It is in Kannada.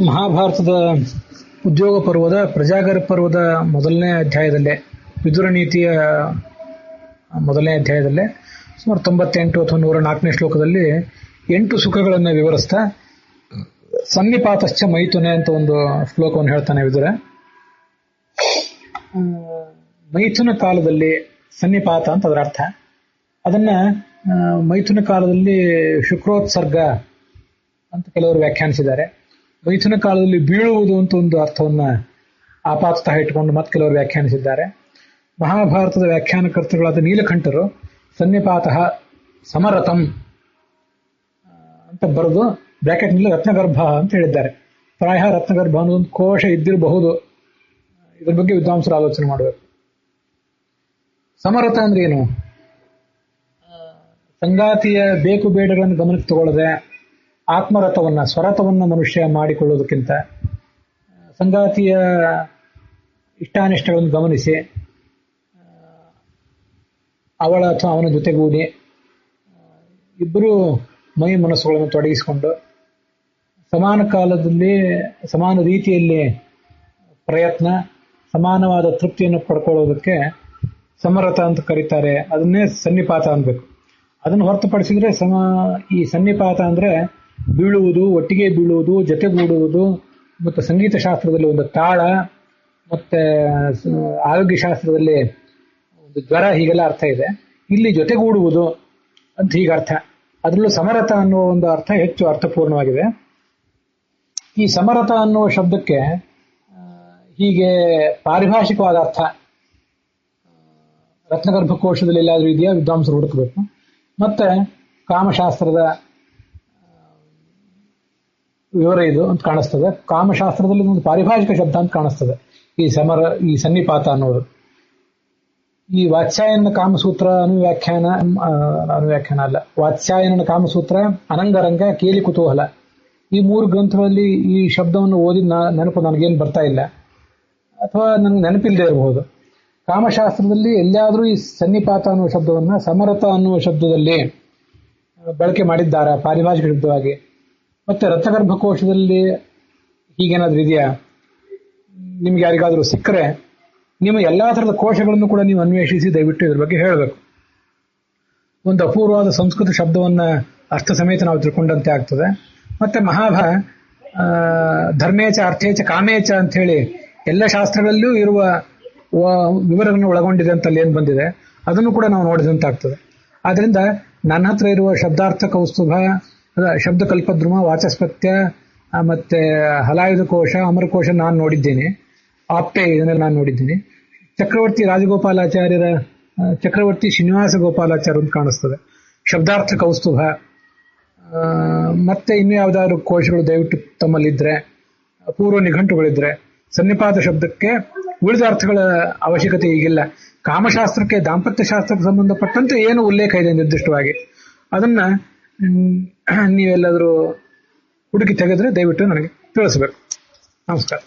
ಮಹಾಭಾರತದ ಉದ್ಯೋಗ ಪರ್ವದ ಪ್ರಜಾಗರ ಪರ್ವದ ಮೊದಲನೇ ಅಧ್ಯಾಯದಲ್ಲೇ ವಿದುರ ನೀತಿಯ ಮೊದಲನೇ ಅಧ್ಯಾಯದಲ್ಲೇ ಸುಮಾರು 98 ಅಥವಾ 104ನೇ ಶ್ಲೋಕದಲ್ಲಿ 8 ಸುಖಗಳನ್ನು ವಿವರಿಸ್ತಾ ಸನ್ನಿಪಾತಶ್ಚ ಮೈಥುನೆ ಅಂತ ಒಂದು ಶ್ಲೋಕವನ್ನು ಹೇಳ್ತಾನೆ ವಿದುರ. ಮೈಥುನ ಕಾಲದಲ್ಲಿ ಸನ್ನಿಪಾತ ಅಂತ ಅದರ ಅರ್ಥ. ಅದನ್ನ ಮೈಥುನ ಕಾಲದಲ್ಲಿ ಶುಕ್ರೋತ್ಸರ್ಗ ಅಂತ ಕೆಲವರು ವ್ಯಾಖ್ಯಾನಿಸಿದ್ದಾರೆ. ಮೈಥುನ ಕಾಲದಲ್ಲಿ ಬೀಳುವುದು ಅಂತ ಒಂದು ಅರ್ಥವನ್ನ ಆಪಾತತಃ ಇಟ್ಟುಕೊಂಡು ಮತ್ತೆ ಕೆಲವರು ವ್ಯಾಖ್ಯಾನಿಸಿದ್ದಾರೆ. ಮಹಾಭಾರತದ ವ್ಯಾಖ್ಯಾನಕರ್ತೃಗಳಾದ ನೀಲಕಂಠರು ಸನ್ನಿಪಾತ ಸಮರಥಂ ಅಂತ ಬರೆದು ಬ್ರಾಕೆಟ್ನಲ್ಲಿ ರತ್ನಗರ್ಭ ಅಂತ ಹೇಳಿದ್ದಾರೆ. ಪ್ರಾಯ ರತ್ನಗರ್ಭ ಅನ್ನೋದೊಂದು ಕೋಶ ಇದ್ದಿರಬಹುದು. ಇದ್ರ ಬಗ್ಗೆ ವಿದ್ವಾಂಸರು ಆಲೋಚನೆ ಮಾಡಬೇಕು. ಸಮರಥ ಅಂದ್ರೆ ಏನು? ಸಂಗಾತಿಯ ಬೇಕು ಬೇಡಗಳನ್ನು ಗಮನಕ್ಕೆ ತಗೊಳ್ಳದೆ ಆತ್ಮರಥವನ್ನ ಸ್ವರಥವನ್ನ ಮನುಷ್ಯ ಮಾಡಿಕೊಳ್ಳೋದಕ್ಕಿಂತ ಸಂಗಾತಿಯ ಇಷ್ಟಾನಿಷ್ಟಗಳನ್ನು ಗಮನಿಸಿ ಅವಳ ಅಥವಾ ಅವನ ಜೊತೆಗೂಡಿ ಇಬ್ಬರು ಮೈ ಮನಸ್ಸುಗಳನ್ನು ತೊಡಗಿಸಿಕೊಂಡು ಸಮಾನ ಕಾಲದಲ್ಲಿ ಸಮಾನ ರೀತಿಯಲ್ಲಿ ಪ್ರಯತ್ನ ಸಮಾನವಾದ ತೃಪ್ತಿಯನ್ನು ಪಡ್ಕೊಳ್ಳೋದಕ್ಕೆ ಸಮರಥ ಅಂತ ಕರೀತಾರೆ. ಅದನ್ನೇ ಸನ್ನಿಪಾತ ಅನ್ಬೇಕು. ಅದನ್ನು ಹೊರತುಪಡಿಸಿದ್ರೆ ಈ ಸನ್ನಿಪಾತ ಅಂದ್ರೆ ಬೀಳುವುದು, ಒಟ್ಟಿಗೆ ಬೀಳುವುದು, ಜೊತೆಗೂಡುವುದು, ಮತ್ತು ಸಂಗೀತ ಶಾಸ್ತ್ರದಲ್ಲಿ ಒಂದು ತಾಳ, ಮತ್ತೆ ಆರೋಗ್ಯ ಶಾಸ್ತ್ರದಲ್ಲಿ ಒಂದು ಜ್ವರ, ಹೀಗೆಲ್ಲ ಅರ್ಥ ಇದೆ. ಇಲ್ಲಿ ಜೊತೆಗೂಡುವುದು ಅಂತ ಹೀಗೆ ಅರ್ಥ. ಅದರಲ್ಲೂ ಸಮರಥ ಅನ್ನುವ ಒಂದು ಅರ್ಥ ಹೆಚ್ಚು ಅರ್ಥಪೂರ್ಣವಾಗಿದೆ. ಈ ಸಮರಥ ಅನ್ನುವ ಶಬ್ದಕ್ಕೆ ಹೀಗೆ ಪಾರಿಭಾಷಿಕವಾದ ಅರ್ಥ ರತ್ನಗರ್ಭಕೋಶದಲ್ಲಿ ಎಲ್ಲಾದ್ರೂ ಇದೆಯಾ ವಿದ್ವಾಂಸರು ಹುಡುಕಬೇಕು. ಮತ್ತೆ ಕಾಮಶಾಸ್ತ್ರದ ವಿವರ ಇದು ಅಂತ ಕಾಣಿಸ್ತದೆ. ಕಾಮಶಾಸ್ತ್ರದಲ್ಲಿ ಒಂದು ಪಾರಿಭಾಷಿಕ ಶಬ್ದ ಅಂತ ಕಾಣಿಸ್ತದೆ ಈ ಸನ್ನಿಪಾತ ಅನ್ನೋದು. ಈ ವಾತ್ಸ್ಯಾಯನ ಕಾಮಸೂತ್ರ ಅನುವ್ಯಾಖ್ಯಾನ ಅಲ್ಲ, ವಾತ್ಸ್ಯಾಯನ ಕಾಮಸೂತ್ರ, ಅನಂಗರಂಗ, ಕೇಲಿ ಕುತೂಹಲ, ಈ 3 ಗ್ರಂಥಗಳಲ್ಲಿ ಈ ಶಬ್ದವನ್ನು ಓದಿದ ನೆನಪು ನನಗೇನು ಬರ್ತಾ ಇಲ್ಲ, ಅಥವಾ ನನಗೆ ನೆನಪಿಲ್ಲದೆ ಇರಬಹುದು. ಕಾಮಶಾಸ್ತ್ರದಲ್ಲಿ ಎಲ್ಲಿಯಾದರೂ ಈ ಸನ್ನಿಪಾತ ಅನ್ನುವ ಶಬ್ದವನ್ನ ಸಮರಥ ಅನ್ನುವ ಶಬ್ದದಲ್ಲಿ ಬಳಕೆ ಮಾಡಿದ್ದಾರೆ ಪಾರಿಭಾಷಿಕ ಶಬ್ದವಾಗಿ. ಮತ್ತೆ ರತ್ನಗರ್ಭಕೋಶದಲ್ಲಿ ಹೀಗೇನಾದ್ರೂ ಇದೆಯಾ? ನಿಮ್ಗೆ ಯಾರಿಗಾದ್ರೂ ಸಿಕ್ಕರೆ ನಿಮ್ಮ ಎಲ್ಲಾ ಥರದ ಕೋಶಗಳನ್ನು ಕೂಡ ನೀವು ಅನ್ವೇಷಿಸಿ ದಯವಿಟ್ಟು ಇದ್ರ ಬಗ್ಗೆ ಹೇಳಬೇಕು. ಒಂದು ಅಪೂರ್ವವಾದ ಸಂಸ್ಕೃತ ಶಬ್ದವನ್ನ ಅರ್ಥ ಸಮೇತ ನಾವು ತಿಳ್ಕೊಂಡಂತೆ ಆಗ್ತದೆ. ಮತ್ತೆ ಧರ್ಮೇಚ ಅರ್ಥೇಚ ಕಾಮೇಚ ಅಂತ ಹೇಳಿ ಎಲ್ಲ ಶಾಸ್ತ್ರಗಳಲ್ಲೂ ಇರುವ ವಿವರಗಳನ್ನು ಒಳಗೊಂಡಿದೆ ಅಂತ ಅಲ್ಲಿ ಏನ್ ಬಂದಿದೆ ಅದನ್ನು ಕೂಡ ನಾವು ನೋಡಿದಂತಾಗ್ತದೆ. ಆದ್ರಿಂದ ನನ್ನ ಹತ್ರ ಇರುವ ಶಬ್ದಾರ್ಥ ಕೌಸ್ತುಭ, ಶಬ್ದಕಲ್ಪದ್ರುಮ, ವಾಚಸ್ಪತ್ಯ, ಮತ್ತೆ ಹಲಾಯುಧ ಕೋಶ, ಅಮರಕೋಶ ನಾನು ನೋಡಿದ್ದೇನೆ. ಆಪ್ಟೆ ಇದನ್ನೆಲ್ಲ ನಾನು ನೋಡಿದ್ದೀನಿ. ಚಕ್ರವರ್ತಿ ರಾಜಗೋಪಾಲಾಚಾರ್ಯರ ಚಕ್ರವರ್ತಿ ಶ್ರೀನಿವಾಸ ಗೋಪಾಲಾಚಾರ್ಯ ಅಂತ ಕಾಣಿಸ್ತದೆ. ಶಬ್ದಾರ್ಥ ಕೌಸ್ತುಭ, ಮತ್ತೆ ಇನ್ನು ಯಾವ್ದಾದ್ರು ಕೋಶಗಳು ದಯವಿಟ್ಟು ತಮ್ಮಲ್ಲಿದ್ರೆ, ಪೂರ್ವ ನಿಘಂಟುಗಳಿದ್ರೆ. ಸನ್ನಿಪಾತ ಶಬ್ದಕ್ಕೆ ಉಳಿದ ಅರ್ಥಗಳ ಅವಶ್ಯಕತೆ ಈಗಿಲ್ಲ. ಕಾಮಶಾಸ್ತ್ರಕ್ಕೆ, ದಾಂಪತ್ಯ ಶಾಸ್ತ್ರಕ್ಕೆ ಸಂಬಂಧಪಟ್ಟಂತೆ ಏನು ಉಲ್ಲೇಖ ಇದೆ ನಿರ್ದಿಷ್ಟವಾಗಿ, ಅದನ್ನ ನೀವೆಲ್ಲಾದ್ರೂ ಹುಡುಕಿ ತೆಗೆದ್ರೆ ದಯವಿಟ್ಟು ನನಗೆ ತಿಳಿಸ್ಬೇಕು. ನಮಸ್ಕಾರ.